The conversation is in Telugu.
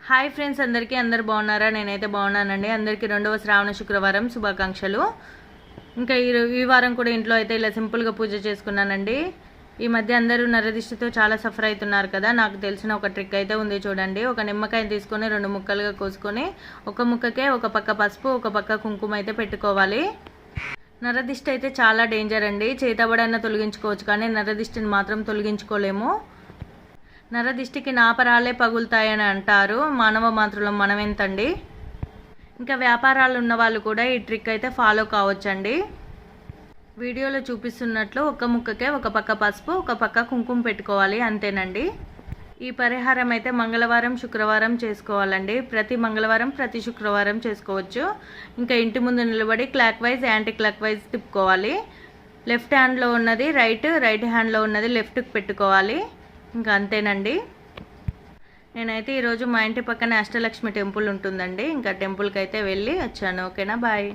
హాయ్ ఫ్రెండ్స్, అందరూ బాగున్నారా? నేనైతే బాగున్నానండి. అందరికీ రెండవ శ్రావణ శుక్రవారం శుభాకాంక్షలు. ఇంకా ఈ వారం కూడా ఇంట్లో అయితే ఇలా సింపుల్గా పూజ చేసుకున్నానండి. ఈ మధ్య అందరూ నరదిష్టితో చాలా సఫర్ అవుతున్నారు కదా. నాకు తెలిసిన ఒక ట్రిక్ అయితే ఉంది, చూడండి. ఒక నిమ్మకాయని తీసుకొని 2 ముక్కలుగా కోసుకొని ఒక ముక్కకే ఒక పక్క పసుపు ఒక పక్క కుంకుమ అయితే పెట్టుకోవాలి. నరదిష్టి అయితే చాలా డేంజర్ అండి. చేతబడన్నా తొలగించుకోవచ్చు, కానీ నరదిష్టిని మాత్రం తొలగించుకోలేము. నరదిష్టికి నాపరాలే పగులుతాయని అంటారు. మానవ మాతృలం మనమెంతండి. ఇంకా వ్యాపారాలు ఉన్న వాళ్ళు కూడా ఈ ట్రిక్ అయితే ఫాలో కావచ్చండి. వీడియోలో చూపిస్తున్నట్లు ఒక ముక్కకే ఒక పక్క పసుపు ఒక పక్క కుంకుమ పెట్టుకోవాలి, అంతేనండి. ఈ పరిహారం అయితే మంగళవారం శుక్రవారం చేసుకోవాలండి. ప్రతి మంగళవారం ప్రతి శుక్రవారం చేసుకోవచ్చు. ఇంకా ఇంటి ముందు నిలబడి clock wise anti clock wise తిప్పుకోవాలి. లెఫ్ట్ హ్యాండ్లో ఉన్నది రైట్ హ్యాండ్లో ఉన్నది లెఫ్ట్కి పెట్టుకోవాలి. ఇంకా అంతేనండి. నేనైతే ఈరోజు మా ఇంటి పక్కన అష్టలక్ష్మి టెంపుల్ ఉంటుందండి. ఇంకా టెంపుల్కి అయితే వెళ్ళి వచ్చాను. ఓకేనా, బాయ్.